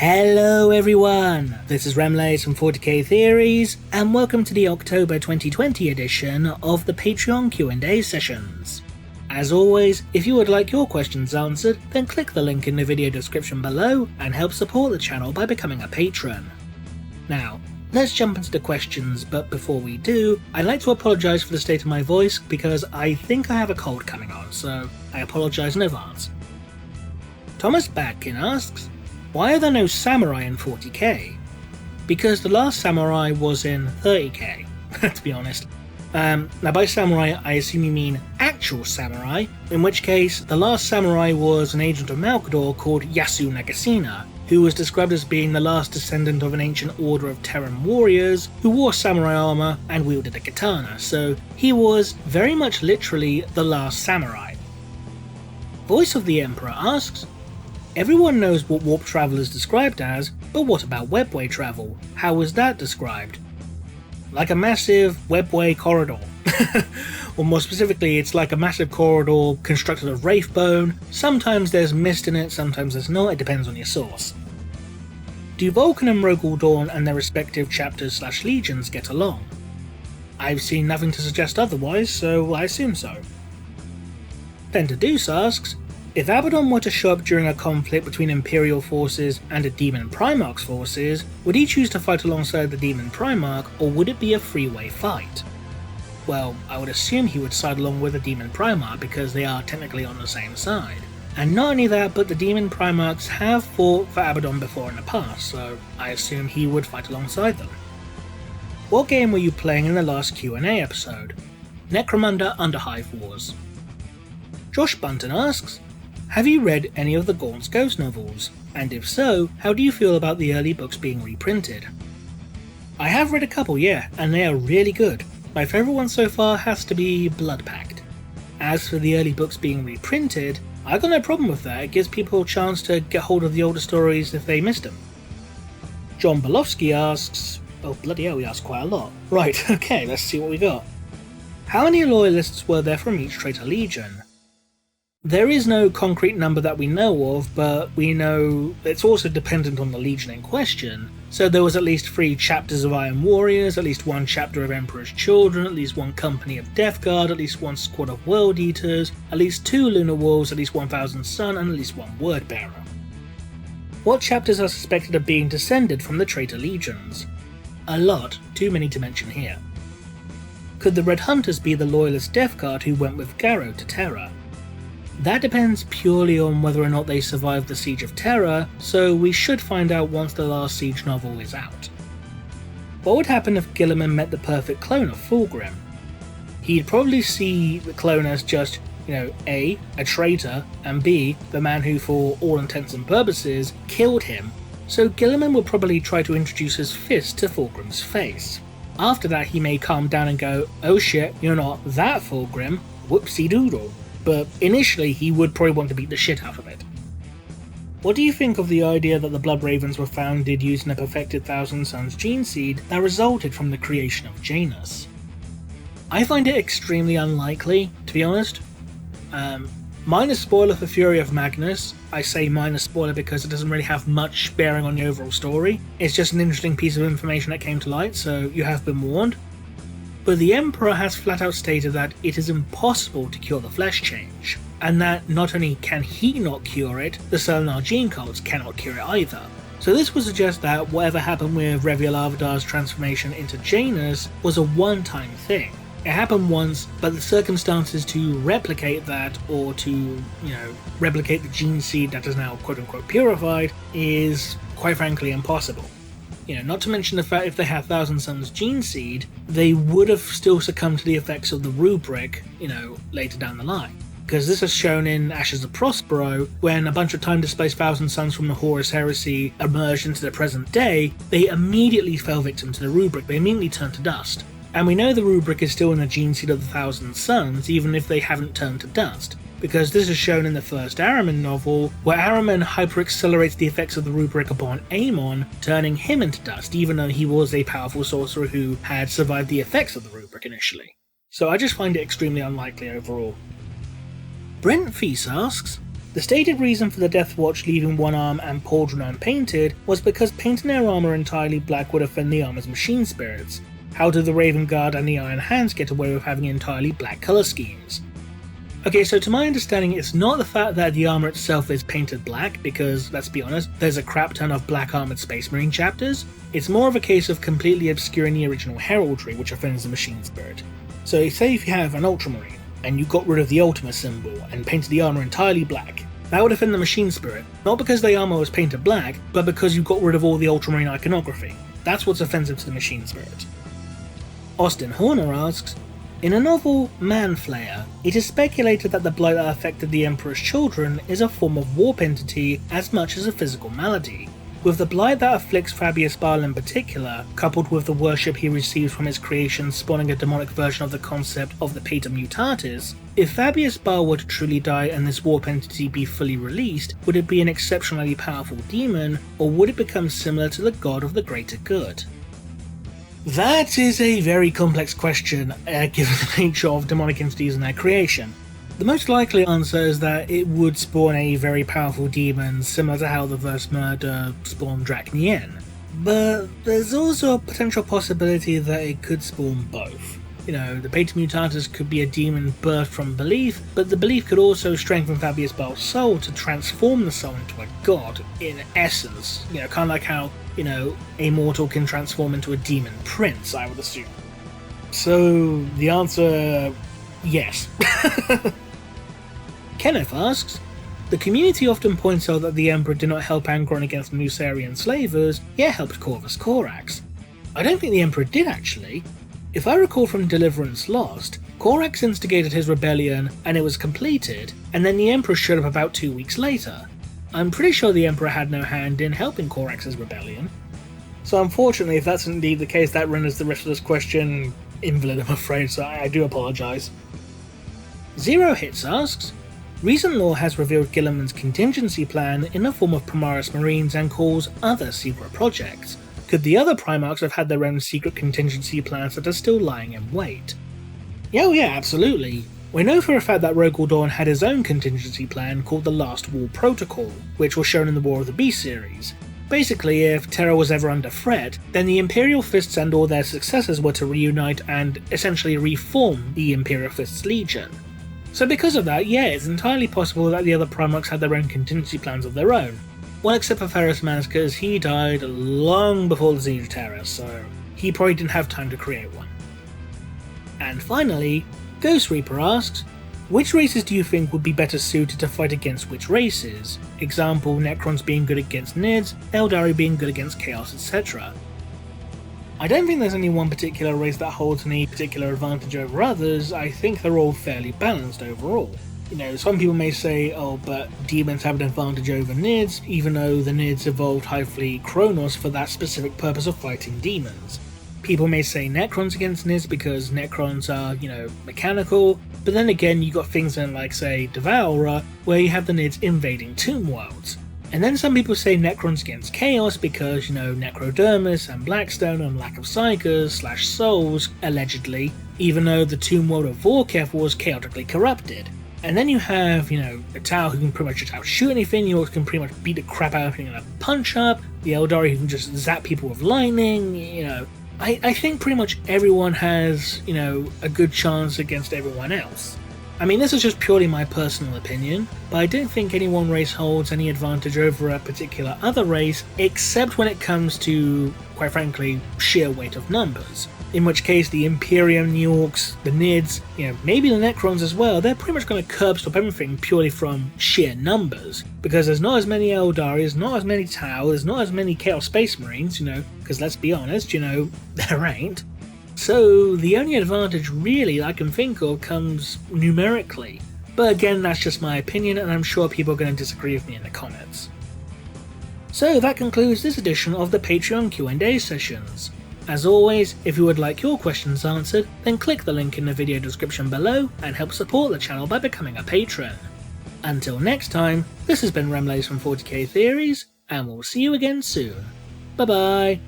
Hello everyone, this is Remlays from 40k Theories, and welcome to the October 2020 edition of the Patreon Q&A sessions. As always, if you would like your questions answered, then click the link in the video description below and help support the channel by becoming a patron. Now, let's jump into the questions, but before we do, I'd like to apologise for the state of my voice because I think I have a cold coming on, so I apologise in advance. Thomas Badkin asks, why are there no samurai in 40k? Because the last samurai was in 30k, to be honest. Now by samurai I assume you mean actual samurai, in which case the last samurai was an agent of Malkador called Yasu Nagasena, who was described as being the last descendant of an ancient order of Terran warriors who wore samurai armour and wielded a katana, so he was very much literally the last samurai. Voice of the Emperor asks, everyone knows what warp travel is described as, but what about webway travel? How was that described? Like a massive webway corridor. Or more specifically, it's like a massive corridor constructed of wraith bone. Sometimes there's mist in it, sometimes there's not, it depends on your source. Do Vulcan and Rogal Dawn and their respective chapters/legions get along? I've seen nothing to suggest otherwise, so I assume so. Pentadeus asks, if Abaddon were to show up during a conflict between Imperial forces and a Demon Primarch's forces, would he choose to fight alongside the Demon Primarch, or would it be a three-way fight? Well, I would assume he would side along with the Demon Primarch because they are technically on the same side. And not only that, but the Demon Primarchs have fought for Abaddon before in the past, so I assume he would fight alongside them. What game were you playing in the last Q&A episode? Necromunda Underhive Wars. Josh Bunton asks, have you read any of the Gaunt's Ghost novels? And if so, how do you feel about the early books being reprinted? I have read a couple, yeah, and they are really good. My favourite one so far has to be Blood Pact. As for the early books being reprinted, I've got no problem with that, it gives people a chance to get hold of the older stories if they missed them. John Bolofsky asks, oh bloody hell, he asked quite a lot. Right, okay, let's see what we got. How many Loyalists were there from each traitor legion? There is no concrete number that we know of, but we know it's also dependent on the legion in question. So there was at least 3 chapters of Iron Warriors, at least 1 chapter of Emperor's Children, at least 1 company of Death Guard, at least 1 squad of World Eaters, at least 2 Lunar Wolves, at least 1000 Sun, and at least 1 Word Bearer. What chapters are suspected of being descended from the traitor legions? A lot, too many to mention here. Could the Red Hunters be the Loyalist Death Guard who went with Garrow to Terra? That depends purely on whether or not they survived the Siege of Terra, so we should find out once the last Siege novel is out. What would happen if Guilliman met the perfect clone of Fulgrim? He'd probably see the clone as just, A, a traitor, and B, the man who for all intents and purposes killed him, so Guilliman would probably try to introduce his fist to Fulgrim's face. After that he may calm down and go, oh shit, you're not that Fulgrim, whoopsie doodle. But initially he would probably want to beat the shit out of it. What do you think of the idea that the Blood Ravens were founded using a perfected Thousand Suns gene seed that resulted from the creation of Janus? I find it extremely unlikely, to be honest. Minor spoiler for Fury of Magnus. I say minor spoiler because it doesn't really have much bearing on the overall story. It's just an interesting piece of information that came to light, so you have been warned. But the Emperor has flat out stated that it is impossible to cure the flesh change, and that not only can he not cure it, the Selenar gene cults cannot cure it either. So this would suggest that whatever happened with Reviel Avadar's transformation into Janus was a one-time thing. It happened once, but the circumstances to replicate that, or to, replicate the gene seed that is now quote-unquote purified, is quite frankly impossible. Not to mention the fact if they had Thousand Suns gene seed, they would have still succumbed to the effects of the rubric, later down the line. Because this is shown in Ashes of Prospero, when a bunch of time-displaced Thousand Suns from the Horus Heresy emerged into the present day, they immediately fell victim to the rubric, they immediately turned to dust. And we know the rubric is still in the gene seed of the Thousand Suns, even if they haven't turned to dust. Because this is shown in the first Ahriman novel, where Ahriman hyper-accelerates the effects of the rubric upon Aemon, turning him into dust, even though he was a powerful sorcerer who had survived the effects of the rubric initially. So I just find it extremely unlikely overall. Brent Feast asks, The stated reason for the Death Watch leaving one arm and pauldron unpainted was because painting their armour entirely black would offend the armour's machine spirits. How do the Raven Guard and the Iron Hands get away with having entirely black colour schemes? Okay, so to my understanding, it's not the fact that the armour itself is painted black, because, let's be honest, there's a crap ton of black armoured Space Marine chapters. It's more of a case of completely obscuring the original heraldry, which offends the machine spirit. So say if you have an Ultramarine, and you got rid of the Ultima symbol and painted the armour entirely black, that would offend the machine spirit, not because the armour was painted black, but because you got rid of all the Ultramarine iconography. That's what's offensive to the machine spirit. Austin Horner asks, in a novel, Manflayer, it is speculated that the blight that affected the Emperor's children is a form of warp entity as much as a physical malady. With the blight that afflicts Fabius Bile in particular, coupled with the worship he receives from his creation spawning a demonic version of the concept of the Pater Mutatis, if Fabius Bile were to truly die and this warp entity be fully released, would it be an exceptionally powerful demon, or would it become similar to the god of the greater good? That is a very complex question, given the nature of demonic entities and their creation. The most likely answer is that it would spawn a very powerful demon, similar to how the Verse Murder spawned Dracnien. But there's also a potential possibility that it could spawn both. You know, the Pater Mutatis could be a demon birthed from belief, but the belief could also strengthen Fabius Bile's soul to transform the soul into a god, in essence. You know, kind of like how, you know, a mortal can transform into a demon prince, I would assume. So, the answer, yes. Kenneth asks, the community often points out that the Emperor did not help Angron against Musarian slavers, yet helped Corvus Corax. I don't think the Emperor did actually. If I recall from Deliverance Lost, Corax instigated his rebellion and it was completed, and then the Emperor showed up about 2 weeks later. I'm pretty sure the Emperor had no hand in helping Corax's rebellion. So unfortunately, if that's indeed the case, that renders the rest of this question invalid, I'm afraid, so I do apologise. Zero Hits asks, recent lore has revealed Gilliman's contingency plan in the form of Primaris Marines and calls other secret projects. Could the other Primarchs have had their own secret contingency plans that are still lying in wait? Oh yeah, absolutely. We know for a fact that Rogal Dorn had his own contingency plan called the Last Wall Protocol, which was shown in the War of the Beast series. Basically, if Terra was ever under threat, then the Imperial Fists and all their successors were to reunite and essentially reform the Imperial Fists Legion. So because of that, yeah, it's entirely possible that the other Primarchs had their own contingency plans of their own. Well, except for Ferrus Mans, because he died long before the Siege of Terra, so he probably didn't have time to create one. And finally, Ghost Reaper asks, which races do you think would be better suited to fight against which races? Example, Necrons being good against Nids, Eldari being good against Chaos, etc. I don't think there's any one particular race that holds any particular advantage over others. I think they're all fairly balanced overall. You know, some people may say, oh, but demons have an advantage over Nids, even though the Nids evolved Highfleet Kronos for that specific purpose of fighting demons. People may say Necrons against Nids because Necrons are, you know, mechanical, but then again you got things in like, say, Devourer, where you have the Nids invading tomb worlds. And then some people say Necrons against Chaos because, you know, Necrodermis and Blackstone and lack of Psychers / souls, allegedly, even though the tomb world of Vorketh was chaotically corrupted. And then you have, you know, a Tau who can pretty much just outshoot anything, you can pretty much beat the crap out of anything in a punch-up, the Eldari who can just zap people with lightning, you know. I think pretty much everyone has, you know, a good chance against everyone else. I mean, this is just purely my personal opinion, but I don't think any one race holds any advantage over a particular other race, except when it comes to, quite frankly, sheer weight of numbers. In which case, the Imperium, the Orcs, the Nids, you know, maybe the Necrons as well, they're pretty much going to curb stop everything purely from sheer numbers. Because there's not as many Eldari, there's not as many Tau, there's not as many Chaos Space Marines, you know, because let's be honest, you know, there ain't. So the only advantage really I can think of comes numerically. But again, that's just my opinion, and I'm sure people are going to disagree with me in the comments. So that concludes this edition of the Patreon Q&A sessions. As always, if you would like your questions answered, then click the link in the video description below and help support the channel by becoming a patron. Until next time, this has been Remlace from 40k Theories, and we'll see you again soon. Bye bye!